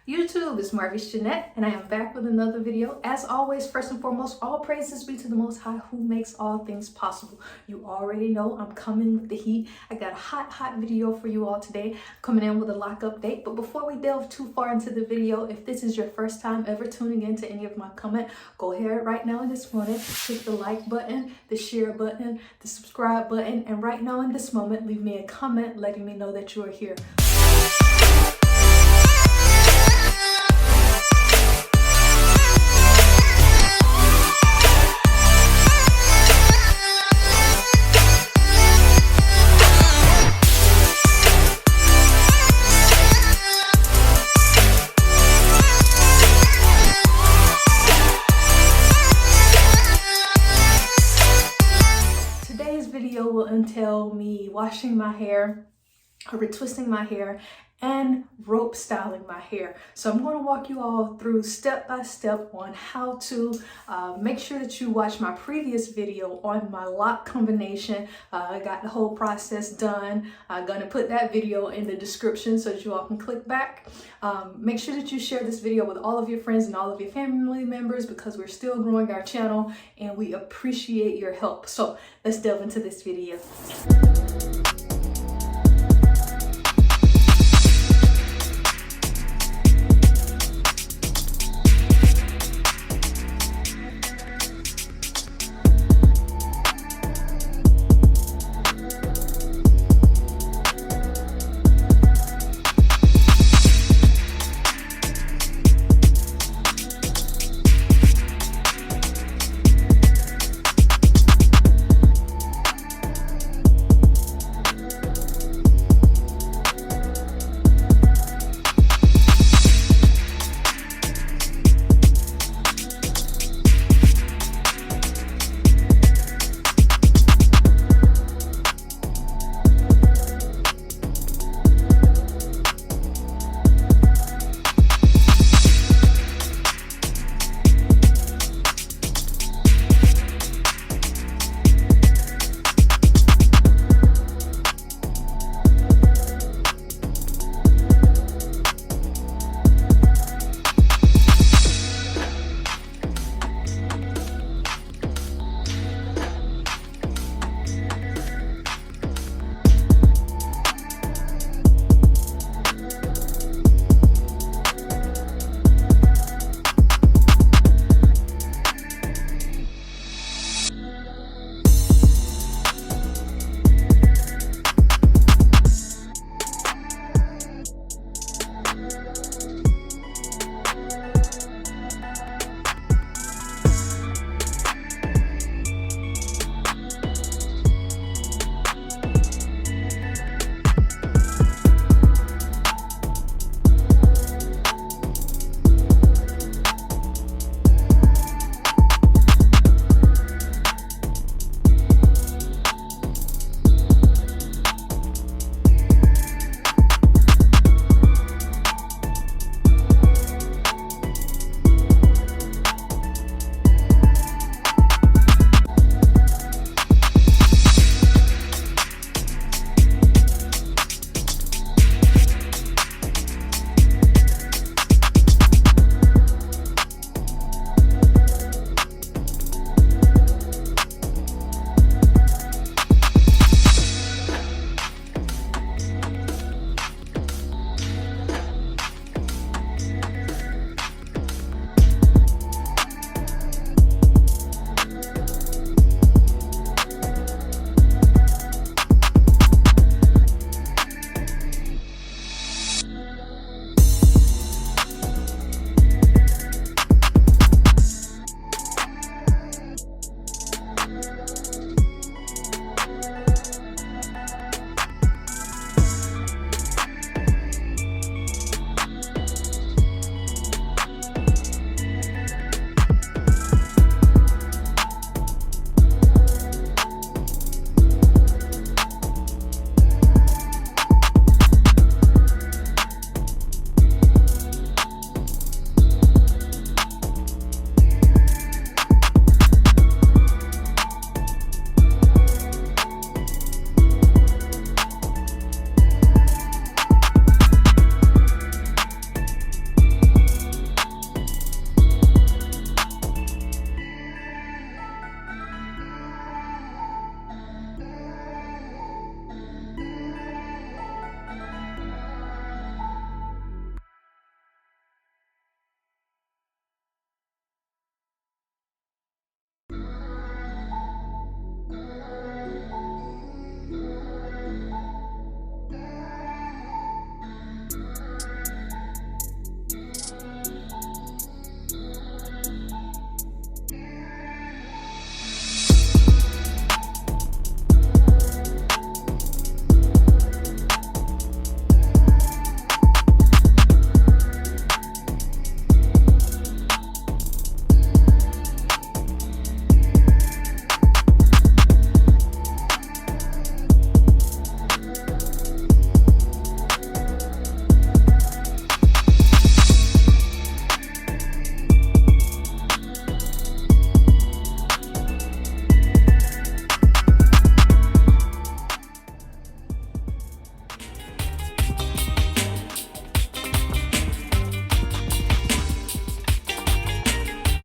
YouTube, it's Marvis Jeanette, and I am back with another video. As always, first and foremost, all praises be to the Most High who makes all things possible. You already know I'm coming with the heat. I got a hot video for you all today, coming in with a lock update. But before we delve too far into the video, if this is your first time ever tuning into any of my comment, go ahead right now in this moment, hit the like button, the share button, the subscribe button, and right now in this moment, leave me a comment letting me know that you are here. Video will entail me washing my hair, retwisting my hair, and rope styling my hair. So I'm going to walk you all through step by step on how to make sure that you watch my previous video on my lock combination. I got the whole process done. I'm going to put that video in the description so that you all can click back. Make sure that you share this video with all of your friends and all of your family members because we're still growing our channel and we appreciate your help. So let's delve into this video.